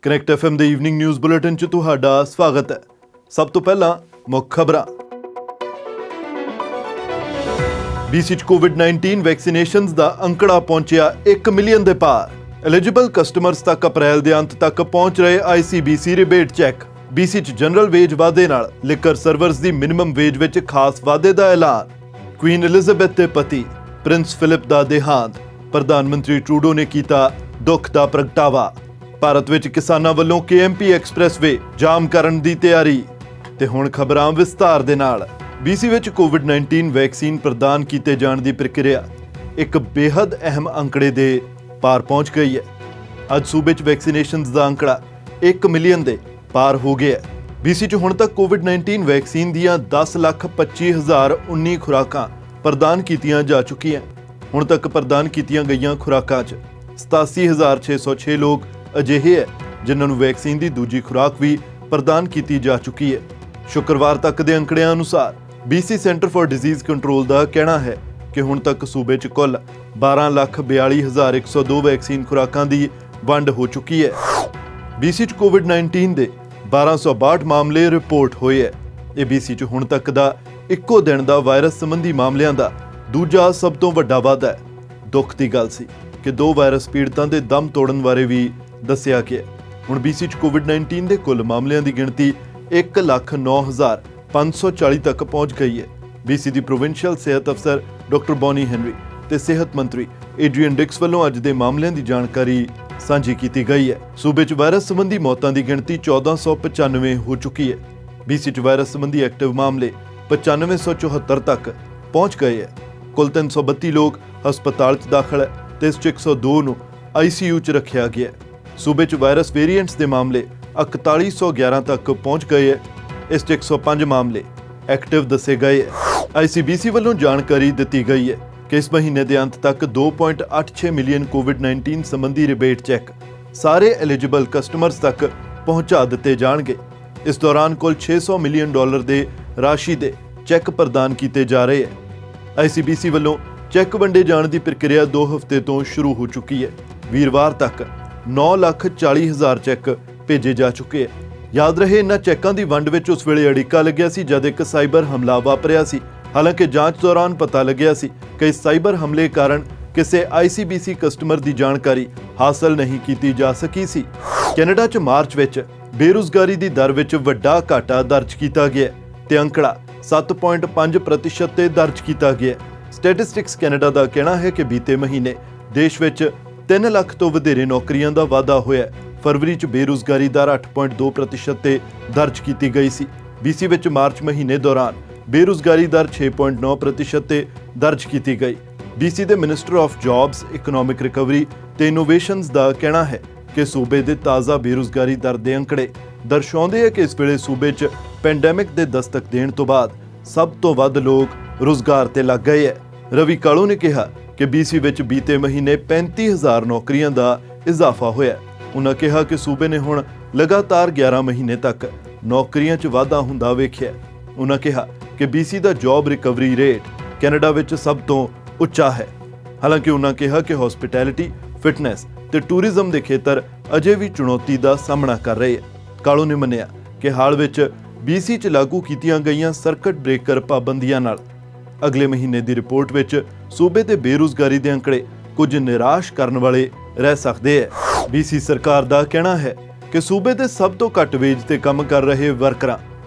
Connect FM ਦੇ evening news bulletin 'ਚ ਤੁਹਾਡਾ ਸਵਾਗਤ ਹੈ। ਸਭ ਤੋਂ ਪਹਿਲਾਂ ਮੁੱਖ ਖਬਰਾਂ। BC 'ਚ ਕੋਵਿਡ-19 ਵੈਕਸੀਨੇਸ਼ਨਸ ਦਾ ਅੰਕੜਾ ਪਹੁੰਚਿਆ 1 ਮਿਲੀਅਨ ਦੇ ਪਾਰ। ਐਲੀਜੀਬਲ ਕਸਟਮਰਸ ਤੱਕ ਅਪ੍ਰੈਲ ਦੇ ਅੰਤ ਤੱਕ ਪਹੁੰਚ ਰਹੇ ICBC ਰਿਬੇਟ ਚੈੱਕ। BC 'ਚ ਜਨਰਲ ਵੇਜ ਵਾਧੇ ਨਾਲ ਲਿਕਰ ਸਰਵਰਸ ਦੀ ਮਿਨੀਮਮ ਵੇਜ ਵਿੱਚ ਖਾਸ ਵਾਧੇ ਦਾ ਐਲਾਨ। ਕੁਈਨ ਐਲਿਜ਼ਾਬੈਥ ਦੇ ਪਤੀ ਪ੍ਰਿੰਸ ਫਿਲਿਪ ਦਾ ਦੇਹਾਂਤ। ਪ੍ਰਧਾਨ ਮੰਤਰੀ ਟਰੂਡੋ ਨੇ ਕੀਤਾ ਦੁੱਖ ਦਾ ਪ੍ਰਗਟਾਵਾ। ਭਾਰਤ ਵਿੱਚ ਕਿਸਾਨਾਂ ਵੱਲੋਂ KMP ਐਕਸਪ੍ਰੈਸਵੇ ਜਾਮ ਕਰਨ ਦੀ ਤਿਆਰੀ। ਤੇ ਹੁਣ ਖਬਰਾਂ ਵਿਸਤਾਰ ਦੇ ਨਾਲ। BC ਵਿੱਚ ਕੋਵਿਡ-19 ਵੈਕਸੀਨ ਪ੍ਰਦਾਨ ਕੀਤੇ ਜਾਣ ਦੀ ਪ੍ਰਕਿਰਿਆ ਇੱਕ ਬੇहद ਅਹਿਮ ਅੰਕੜੇ ਦੇ ਪਾਰ ਪਹੁੰਚ ਗਈ ਹੈ। ਅੱਜ ਸੂਬੇ 'ਚ ਵੈਕਸੀਨੇਸ਼ਨਸ ਦਾ ਅੰਕੜਾ 1 ਮਿਲੀਅਨ ਦੇ ਪਾਰ ਹੋ ਗਿਆ ਹੈ। BC 'ਚ ਹੁਣ ਤੱਕ ਕੋਵਿਡ-19 ਵੈਕਸੀਨ ਦੀਆਂ 10,25,019 ਖੁਰਾਕਾਂ ਪ੍ਰਦਾਨ ਕੀਤੀਆਂ ਜਾ ਚੁੱਕੀਆਂ। ਹੁਣ ਤੱਕ ਪ੍ਰਦਾਨ ਕੀਤੀਆਂ ਗਈਆਂ ਖੁਰਾਕਾਂ 'ਚ 87,606 ਲੋਕ ਅਜਿਹੇ ਹੈ ਜਿਨ੍ਹਾਂ ਨੂੰ ਵੈਕਸੀਨ ਦੀ ਦੂਜੀ ਖੁਰਾਕ ਵੀ ਪ੍ਰਦਾਨ ਕੀਤੀ ਜਾ ਚੁੱਕੀ ਹੈ। ਸ਼ੁੱਕਰਵਾਰ ਤੱਕ ਦੇ ਅੰਕੜਿਆਂ ਅਨੁਸਾਰ BC centre for disease control ਦਾ ਕਹਿਣਾ ਹੈ ਕਿ ਹੁਣ ਤੱਕ ਸੂਬੇ 'ਚ ਕੁੱਲ 12,42,102 ਵੈਕਸੀਨ ਖੁਰਾਕਾਂ ਦੀ ਵੰਡ ਹੋ ਚੁੱਕੀ ਹੈ। BC 'ਚ ਕੋਵਿਡ-19 ਦੇ 1262 ਮਾਮਲੇ ਰਿਪੋਰਟ ਹੋਏ ਹੈ। ਇਹ BC 'ਚ ਹੁਣ ਤੱਕ ਦਾ ਇੱਕੋ ਦਿਨ ਦਾ ਵਾਇਰਸ ਸੰਬੰਧੀ ਮਾਮਲਿਆਂ ਦਾ ਦੂਜਾ ਸਭ ਤੋਂ ਵੱਡਾ ਵਾਧਾ ਹੈ। ਦੁੱਖ ਦੀ ਗੱਲ ਸੀ ਕਿ 2 ਵਾਇਰਸ ਪੀੜਤਾਂ ਦੇ ਦਮ ਤੋੜਨ ਬਾਰੇ ਵੀ ਦੱਸਿਆ ਗਿਆ। ਹੁਣ BC 'ਚ ਕੋਵਿਡ-19 ਦੇ ਕੁੱਲ ਮਾਮਲਿਆਂ ਦੀ ਗਿਣਤੀ 1,09,540 ਤੱਕ ਪਹੁੰਚ ਗਈ ਹੈ। BC ਦੀ ਪ੍ਰੋਵਿੰਸ਼ੀਅਲ ਸਿਹਤ ਅਫਸਰ ਡਾਕਟਰ ਬੌਨੀ ਹੈਨਰੀ ਤੇ ਸਿਹਤ ਮੰਤਰੀ ਏਡਰੀਅਨ ਡਿਕਸ ਵੱਲੋਂ ਅੱਜ ਦੇ ਮਾਮਲਿਆਂ ਦੀ ਜਾਣਕਾਰੀ ਸਾਂਝੀ ਕੀਤੀ ਗਈ ਹੈ। ਸੂਬੇ 'ਚ ਵਾਇਰਸ ਸੰਬੰਧੀ ਮੌਤਾਂ ਦੀ ਗਿਣਤੀ 1495 ਹੋ ਚੁੱਕੀ ਹੈ। BC 'ਚ ਵਾਇਰਸ ਸੰਬੰਧੀ ਐਕਟਿਵ ਮਾਮਲੇ 9574 ਤੱਕ ਪਹੁੰਚ ਗਏ ਹੈ। ਕੁੱਲ 332 ਲੋਕ ਹਸਪਤਾਲ 'ਚ ਦਾਖਲ ਹੈ ਤੇ ਇਸ 'ਚ 102 ਨੂੰ ICU 'ਚ ਰੱਖਿਆ ਗਿਆ ਹੈ। ਸੂਬੇ 'ਚ ਵਾਇਰਸ ਵੇਰੀਐਂਟਸ ਦੇ ਮਾਮਲੇ 4111 ਤੱਕ ਪਹੁੰਚ ਗਏ ਹੈ। ਇਸ 'ਚ 105 ਮਾਮਲੇ ਐਕਟਿਵ ਦੱਸੇ ਗਏ ਹੈ। ICBC ਵੱਲੋਂ ਜਾਣਕਾਰੀ ਦਿੱਤੀ ਗਈ ਹੈ ਕਿ ਇਸ ਮਹੀਨੇ ਦੇ ਅੰਤ ਤੱਕ 2.86 ਮਿਲੀਅਨ ਕੋਵਿਡ-19 ਸੰਬੰਧੀ ਰਿਬੇਟ ਚੈੱਕ ਸਾਰੇ ਐਲੀਜੀਬਲ ਕਸਟਮਰਸ ਤੱਕ ਪਹੁੰਚਾ ਦਿੱਤੇ ਜਾਣਗੇ। ਇਸ ਦੌਰਾਨ ਕੁੱਲ $600 ਮਿਲੀਅਨ ਦੇ ਰਾਸ਼ੀ ਦੇ ਚੈੱਕ ਪ੍ਰਦਾਨ ਕੀਤੇ ਜਾ ਰਹੇ ਹੈ। ICBC ਵੱਲੋਂ ਚੈੱਕ ਵੰਡੇ ਜਾਣ ਦੀ ਪ੍ਰਕਿਰਿਆ 2 ਹਫ਼ਤੇ ਤੋਂ ਸ਼ੁਰੂ ਹੋ ਚੁੱਕੀ ਹੈ। ਵੀਰਵਾਰ ਤੱਕ 9,40,000 ਚੈੱਕ ਭੇਜੇ ਜਾ ਚੁੱਕੇ ਹੈ। ਯਾਦ ਰਹੇ ਇਹਨਾਂ ਚੈੱਕਾਂ ਦੀ ਵੰਡ ਵਿੱਚ ਉਸ ਵੇਲੇ ਅੜਿੱਕਾ ਲੱਗਿਆ ਸੀ ਜਦ ਇੱਕ ਸਾਈਬਰ ਹਮਲਾ ਵਾਪਰਿਆ ਸੀ। ਹਾਲਾਂਕਿ ਜਾਂਚ ਦੌਰਾਨ ਪਤਾ ਲੱਗਿਆ ਸੀ ਕਿ ਇਸ ਸਾਈਬਰ ਹਮਲੇ ਕਾਰਨ ਕਿਸੇ ICBC ਕਸਟਮਰ ਦੀ ਜਾਣਕਾਰੀ ਹਾਸਲ ਨਹੀਂ ਕੀਤੀ ਜਾ ਸਕੀ ਸੀ। ਕੈਨੇਡਾ 'ਚ ਮਾਰਚ ਵਿੱਚ ਬੇਰੁਜ਼ਗਾਰੀ ਦੀ ਦਰ ਵਿੱਚ ਵੱਡਾ ਘਾਟਾ ਦਰਜ ਕੀਤਾ ਗਿਆ ਤੇ ਅੰਕੜਾ 7.5% ਤੇ ਦਰਜ ਕੀਤਾ ਗਿਆ। ਸਟੈਟਿਸਟਿਕਸ ਕੈਨੇਡਾ ਦਾ ਕਹਿਣਾ ਹੈ ਕਿ ਬੀਤੇ ਮਹੀਨੇ ਦੇਸ਼ ਵਿੱਚ 3 ਲੱਖ ਤੋਂ ਵਧੇਰੇ ਨੌਕਰੀਆਂ ਦਾ ਵਾਧਾ ਹੋਇਆ। ਫਰਵਰੀ 'ਚ ਬੇਰੁਜ਼ਗਾਰੀ ਦਰ 8.2% ਤੇ ਦਰਜ ਕੀਤੀ ਗਈ ਸੀ। BC ਵਿੱਚ ਮਾਰਚ ਮਹੀਨੇ ਦੌਰਾਨ ਬੇਰੁਜ਼ਗਾਰੀ ਦਰ 6.9% ਤੇ ਦਰਜ ਕੀਤੀ ਗਈ। BC ਦੇ minister of jobs, economic recovery ਤੇ ਇਨੋਵੇਸ਼ਨਸ ਦਾ ਕਹਿਣਾ ਹੈ ਕਿ ਸੂਬੇ ਦੇ ਤਾਜ਼ਾ ਬੇਰੁਜ਼ਗਾਰੀ ਦਰ ਦੇ ਅੰਕੜੇ ਦਰਸਾਉਂਦੇ ਹੈ ਕਿ ਇਸ ਵੇਲੇ ਸੂਬੇ 'ਚ ਪੈਂਡੈਮਿਕ ਦੇ ਦਸਤਕ ਦੇਣ ਤੋਂ ਬਾਅਦ ਸਭ ਤੋਂ ਵੱਧ ਲੋਕ ਰੁਜ਼ਗਾਰ ਤੇ ਲੱਗ ਗਏ ਹੈ। ਰਵੀ ਕਾਲੂ ਨੇ ਕਿਹਾ ਕਿ BC ਵਿੱਚ ਬੀਤੇ ਮਹੀਨੇ 35,000 ਨੌਕਰੀਆਂ ਦਾ ਇਜ਼ਾਫਾ ਹੋਇਆ। ਉਨ੍ਹਾਂ ਕਿਹਾ ਕਿ ਸੂਬੇ ਨੇ ਹੁਣ ਲਗਾਤਾਰ 11 ਮਹੀਨੇ ਤੱਕ ਨੌਕਰੀਆਂ 'ਚ ਵਾਧਾ ਹੁੰਦਾ ਵੇਖਿਆ। ਉਨ੍ਹਾਂ ਕਿਹਾ ਕਿ BC ਦਾ ਜੌਬ ਰਿਕਵਰੀ ਰੇਟ ਕੈਨੇਡਾ ਵਿੱਚ ਸਭ ਤੋਂ ਉੱਚਾ ਹੈ। ਹਾਲਾਂਕਿ ਉਨ੍ਹਾਂ ਕਿਹਾ ਕਿ ਹੌਸਪਿਟੈਲਿਟੀ, ਫਿਟਨੈਸ ਤੇ ਟੂਰਿਜ਼ਮ ਦੇ ਖੇਤਰ ਅਜੇ ਵੀ ਚੁਣੌਤੀ ਦਾ ਸਾਹਮਣਾ ਕਰ ਰਹੇ ਹਨ। ਕਾਲੂ ਨੇ ਮੰਨਿਆ ਕਿ ਹਾਲ ਵਿੱਚ BC 'ਚ ਲਾਗੂ ਕੀਤੀਆਂ ਗਈਆਂ ਸਰਕਟ ਬ੍ਰੇਕਰ ਪਾਬੰਦੀਆਂ ਨਾਲ ਅਗਲੇ ਮਹੀਨੇ ਦੀ ਰਿਪੋਰਟ ਵਿੱਚ ਸੂਬੇ ਦੇ ਬੇਰੁਜ਼ਗਾਰੀ ਦੇ ਅੰਕੜੇ ਕੁਝ ਨਿਰਾਸ਼ ਕਰਨ ਵਾਲੇ ਰਹਿ ਸਕਦੇ ਹੈ। BC ਸਰਕਾਰ ਦਾ ਕਹਿਣਾ ਹੈ ਕਿ ਸੂਬੇ ਦੇ ਸਭ ਤੋਂ ਘੱਟ ਵੇਜ ਤੇ ਕੰਮ ਕਰ ਰਹੇ ਵਰਕਰਾਂ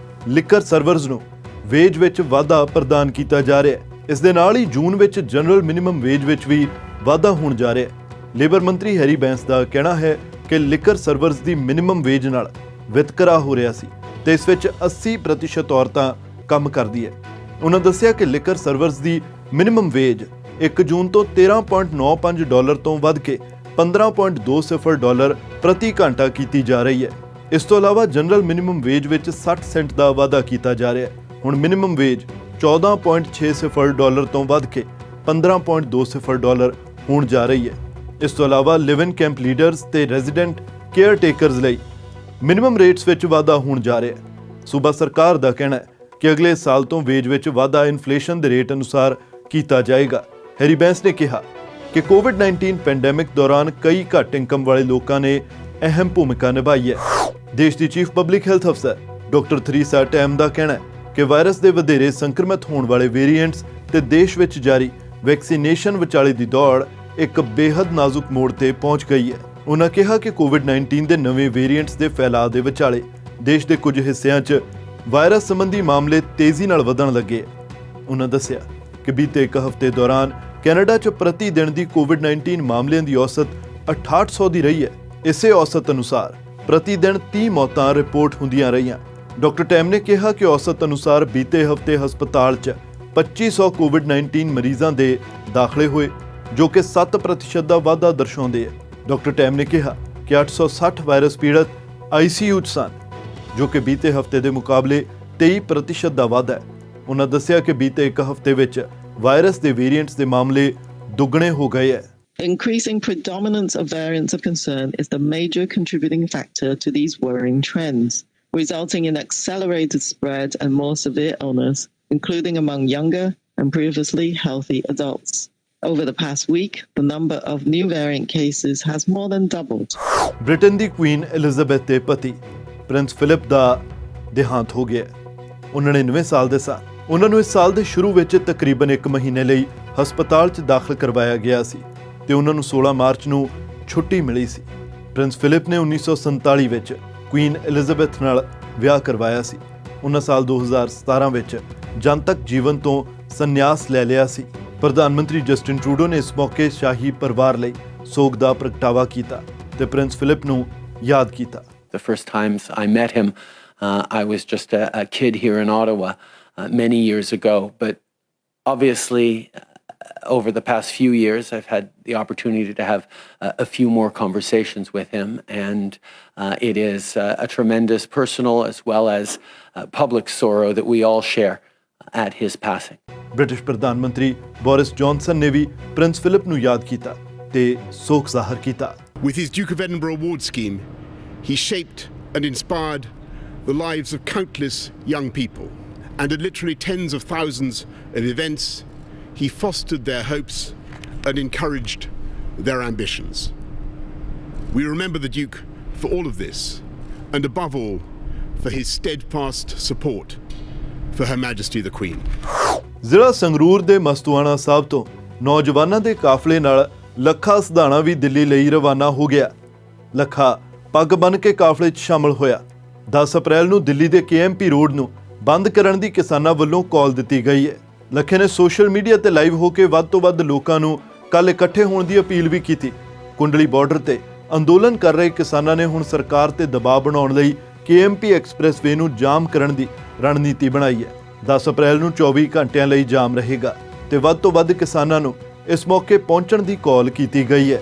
ਲਿਕਰ ਸਰਵਰਸ ਨੂੰ ਵੇਜ ਵਿੱਚ ਵਾਧਾ ਪ੍ਰਦਾਨ ਕੀਤਾ ਜਾ ਰਿਹਾ ਹੈ। ਇਸ ਦੇ ਨਾਲ ਹੀ ਜੂਨ ਵਿੱਚ ਜਨਰਲ ਮਿਨੀਮਮ ਵੇਜ ਵਿੱਚ ਵੀ ਵਾਧਾ ਹੋਣ ਜਾ ਰਿਹਾ ਹੈ। ਲੇਬਰ ਮੰਤਰੀ ਹੈਰੀ ਬੈਂਸ ਦਾ ਕਹਿਣਾ ਹੈ ਕਿ ਲਿਕਰ ਸਰਵਰਸ ਦੀ ਮਿਨੀਮਮ ਵੇਜ ਨਾਲ ਵਿਤਕਰਾ ਹੋ ਰਿਹਾ ਸੀ ਤੇ ਇਸ ਵਿੱਚ 80% ਔਰਤਾਂ ਕੰਮ ਕਰਦੀ ਹੈ। ਉਹਨਾਂ ਦੱਸਿਆ ਕਿ ਲਿਕਰ ਸਰਵਰਸ ਦੀ ਮਿਨੀਮਮ ਵੇਜ 1 ਜੂਨ ਤੋਂ $13.95 ਤੋਂ ਵੱਧ ਕੇ $15.20 ਪ੍ਰਤੀ ਘੰਟਾ ਕੀਤੀ ਜਾ ਰਹੀ ਹੈ। ਇਸ ਤੋਂ ਇਲਾਵਾ ਜਨਰਲ ਮਿਨੀਮਮ ਵੇਜ ਵਿੱਚ 60 ਸੈਂਟ ਦਾ ਵਾਧਾ ਕੀਤਾ ਜਾ ਰਿਹਾ ਹੈ। ਹੁਣ ਮਿਨੀਮਮ ਵੇਜ $14.60 ਤੋਂ ਵੱਧ ਕੇ $15.20 ਹੋਣ ਜਾ ਰਹੀ ਹੈ। ਇਸ ਤੋਂ ਇਲਾਵਾ ਲਿਵ ਇਨ ਕੈਂਪ ਲੀਡਰਸ ਤੇ ਰੈਜ਼ੀਡੈਂਟ ਕੇਅਰ ਟੇਕਰਸ ਲਈ ਮਿਨੀਮਮ ਰੇਟਸ ਵਿੱਚ ਵਾਧਾ ਹੋਣ ਜਾ ਰਿਹਾ ਹੈ। ਸੂਬਾ ਸਰਕਾਰ ਦਾ ਕਹਿਣਾ ਹੈ ਕਿ ਅਗਲੇ ਸਾਲ ਤੋਂ ਵੇਜ ਵਿੱਚ ਵਾਧਾ ਇਨਫਲੇਸ਼ਨ ਦੇ ਰੇਟ ਅਨੁਸਾਰ ਕੀਤਾ ਜਾਏਗਾ। ਹੈਰੀ ਬੈਂਸ ਨੇ ਕਿਹਾ ਕਿ ਕੋਵਿਡ-19 ਪੈਂਡੈਮਿਕ ਦੌਰਾਨ ਕਈ ਘੱਟ ਇਨਕਮ ਵਾਲੇ ਲੋਕਾਂ ਨੇ ਅਹਿਮ ਭੂਮਿਕਾ ਨਿਭਾਈ ਹੈ। ਦੇਸ਼ ਦੀ ਚੀਫ ਪਬਲਿਕ ਹੈਲਥ ਅਫਸਰ ਡਾਕਟਰ ਥਰੀਸਾ ਟੈਮ ਦਾ ਕਹਿਣਾ ਹੈ ਕਿ ਵਾਇਰਸ ਦੇ ਵਧੇਰੇ ਸੰਕਰਮਿਤ ਹੋਣ ਵਾਲੇ ਵੇਰੀਐਂਟਸ ਤੇ ਦੇਸ਼ ਵਿੱਚ ਜਾਰੀ ਵੈਕਸੀਨੇਸ਼ਨ ਵਿਚਾਲੇ ਦੀ ਦੌੜ ਇੱਕ ਬੇहद ਨਾਜ਼ੁਕ ਮੋੜ ਤੇ ਪਹੁੰਚ ਗਈ ਹੈ। ਉਨ੍ਹਾਂ ਕਿਹਾ ਕਿ ਕੋਵਿਡ-19 ਦੇ ਨਵੇਂ ਵੇਰੀਐਂਟਸ ਦੇ ਫੈਲਾਅ ਦੇ ਵਿਚਾਲੇ ਦੇਸ਼ ਦੇ ਕੁਝ ਹਿੱਸਿਆਂ 'ਚ ਵਾਇਰਸ ਸੰਬੰਧੀ ਮਾਮਲੇ ਤੇਜ਼ੀ ਨਾਲ ਵਧਣ ਲੱਗੇ। ਉਨ੍ਹਾਂ ਦੱਸਿਆ ਕਿ ਬੀਤੇ ਇੱਕ ਹਫ਼ਤੇ ਦੌਰਾਨ ਕੈਨੇਡਾ 'ਚ ਪ੍ਰਤੀ ਦਿਨ ਦੀ ਕੋਵਿਡ-19 ਮਾਮਲਿਆਂ ਦੀ ਔਸਤ 6800 ਦੀ ਰਹੀ ਹੈ। ਇਸੇ ਔਸਤ ਅਨੁਸਾਰ ਪ੍ਰਤੀ ਦਿਨ 30 ਮੌਤਾਂ ਰਿਪੋਰਟ ਹੁੰਦੀਆਂ ਰਹੀਆਂ। ਡਾਕਟਰ ਟੈਮ ਨੇ ਕਿਹਾ ਕਿ ਔਸਤ ਅਨੁਸਾਰ ਬੀਤੇ ਹਫ਼ਤੇ ਹਸਪਤਾਲ 'ਚ 2500 ਕੋਵਿਡ-19 ਮਰੀਜ਼ਾਂ ਦੇ ਦਾਖਲੇ ਹੋਏ, ਜੋ ਕਿ 7% ਦਾ ਵਾਧਾ ਦਰਸਾਉਂਦੇ ਹੈ। ਡਾਕਟਰ ਟੈਮ ਨੇ ਕਿਹਾ ਕਿ 860 ਵਾਇਰਸ ਪੀੜਤ ICU 'ਚ ਸਨ, ਜੋ ਕਿ ਬੀਤੇ ਹਫ਼ਤੇ ਦੇ ਮੁਕਾਬਲੇ 23% ਦਾ ਵਾਧਾ ਹੈ। ਉਨ੍ਹਾਂ ਦੱਸਿਆ ਕਿ ਬੀਤੇ ਇੱਕ ਹਫ਼ਤੇ ਵਿੱਚ ਵਾਇਰਸ ਦੇ ਵੇਰੀਐਂਟਸ ਦੇ ਮਾਮਲੇ ਦੁੱਗਣੇ ਹੋ ਗਏ ਹੈ। Increasing predominance of variants of concern is the major contributing factor to these worrying trends, resulting in accelerated spread and more severe illness, including among younger and previously healthy adults. Over the past week, the number of new variant cases has more than doubled. Britain the Queen Elizabeth ਦੇ ਪਤੀ Prince Philip ਦਾ ਦੇਹਾਂਤ ਹੋ ਗਿਆ। ਉਹ 99 ਸਾਲ ਦੇ ਸਨ। ਉਹਨਾਂ ਨੂੰ ਇਸ ਸਾਲ ਦੇ ਸ਼ੁਰੂ ਵਿੱਚ ਤਕਰੀਬਨ 1 ਮਹੀਨੇ ਲਈ ਹਸਪਤਾਲ 'ਚ ਦਾਖਲ ਕਰਵਾਇਆ ਗਿਆ ਸੀ ਤੇ ਉਹਨਾਂ ਨੂੰ 16 ਮਾਰਚ ਨੂੰ ਛੁੱਟੀ ਮਿਲੀ ਸੀ। ਪ੍ਰਿੰਸ ਫਿਲਿਪ ਨੇ 1947 ਵਿੱਚ ਕੁਈਨ ਐਲਿਜ਼ਾਬੈਥ ਨਾਲ ਵਿਆਹ ਕਰਵਾਇਆ ਸੀ। ਉਹਨਾਂ ਸਾਲ 2017 ਵਿੱਚ ਜਨਤਕ ਜੀਵਨ ਤੋਂ ਸੰਨਿਆਸ ਲੈ ਲਿਆ ਸੀ। ਪ੍ਰਧਾਨ ਮੰਤਰੀ ਜਸਟਿਨ ਟਰੂਡੋ ਨੇ ਇਸ ਮੌਕੇ ਸ਼ਾਹੀ ਪਰਿਵਾਰ ਲਈ ਸੋਗ ਦਾ ਪ੍ਰਗਟਾਵਾ ਕੀਤਾ ਤੇ ਪ੍ਰਿੰਸ ਫਿਲਿਪ ਨੂੰ ਯਾਦ ਕੀਤਾ। The first times I met him, I was just a kid here in Ottawa many years ago. But obviously, over the past few years, I've had the opportunity to have a few more conversations with him. And it is a tremendous personal as well as public sorrow that we all share at his passing. British ਪ੍ਰਧਾਨ ਮੰਤਰੀ Boris Johnson ਨੇ ਵੀ Prince Philip ਨੂੰ ਯਾਦ ਕੀਤਾ ਤੇ ਸੋਗ ਜ਼ਾਹਰ ਕੀਤਾ। With his Duke of Edinburgh award scheme, he shaped and inspired the lives of countless young people, and at literally tens of thousands of events, he fostered their hopes and encouraged their ambitions. We remember the Duke for all of this, and above all, for his steadfast support for Her Majesty the Queen. ਜ਼ਿਲ੍ਹਾ ਸੰਗਰੂਰ ਦੇ ਮਸਤੂਆਣਾ ਸਾਹਿਬ ਤੋਂ ਨੌਜਵਾਨਾਂ ਦੇ ਕਾਫਲੇ ਨਾਲ ਲੱਖਾ ਸਧਾਣਾ ਵੀ ਦਿੱਲੀ ਲਈ ਰਵਾਨਾ ਹੋ ਗਿਆ। ਲੱਖਾ ਪੱਗ ਬੰਨ੍ਹ ਕੇ ਕਾਫਲੇ 'ਚ ਸ਼ਾਮਲ ਹੋਇਆ। 10 ਅਪ੍ਰੈਲ ਨੂੰ ਦਿੱਲੀ ਦੇ KMP ਰੋਡ ਨੂੰ ਬੰਦ ਕਰਨ ਦੀ ਕਿਸਾਨਾਂ ਵੱਲੋਂ ਕਾਲ ਦਿੱਤੀ ਗਈ ਹੈ। ਲੱਖੇ ਨੇ ਸੋਸ਼ਲ ਮੀਡੀਆ ਤੇ ਲਾਈਵ ਹੋ ਕੇ ਵੱਧ ਤੋਂ ਵੱਧ ਲੋਕਾਂ ਨੂੰ ਕੱਲ੍ਹ ਇਕੱਠੇ ਹੋਣ ਦੀ ਅਪੀਲ ਵੀ ਕੀਤੀ। ਕੁੰਡਲੀ ਬਾਰਡਰ ਤੇ ਅੰਦੋਲਨ ਕਰ ਰਹੇ ਕਿਸਾਨਾਂ ਨੇ ਹੁਣ ਸਰਕਾਰ ਤੇ ਦਬਾਅ ਬਣਾਉਣ ਲਈ KMP ਐਕਸਪ੍ਰੈਸਵੇ ਨੂੰ ਜਾਮ ਕਰਨ ਦੀ ਰਣਨੀਤੀ ਬਣਾਈ ਹੈ। 10 ਅਪ੍ਰੈਲ ਨੂੰ 24 ਘੰਟਿਆਂ ਲਈ ਜਾਮ ਰਹੇਗਾ ਤੇ ਵੱਧ ਤੋਂ ਵੱਧ ਕਿਸਾਨਾਂ ਨੂੰ ਇਸ ਮੌਕੇ ਪਹੁੰਚਣ ਦੀ ਕਾਲ ਕੀਤੀ ਗਈ ਹੈ।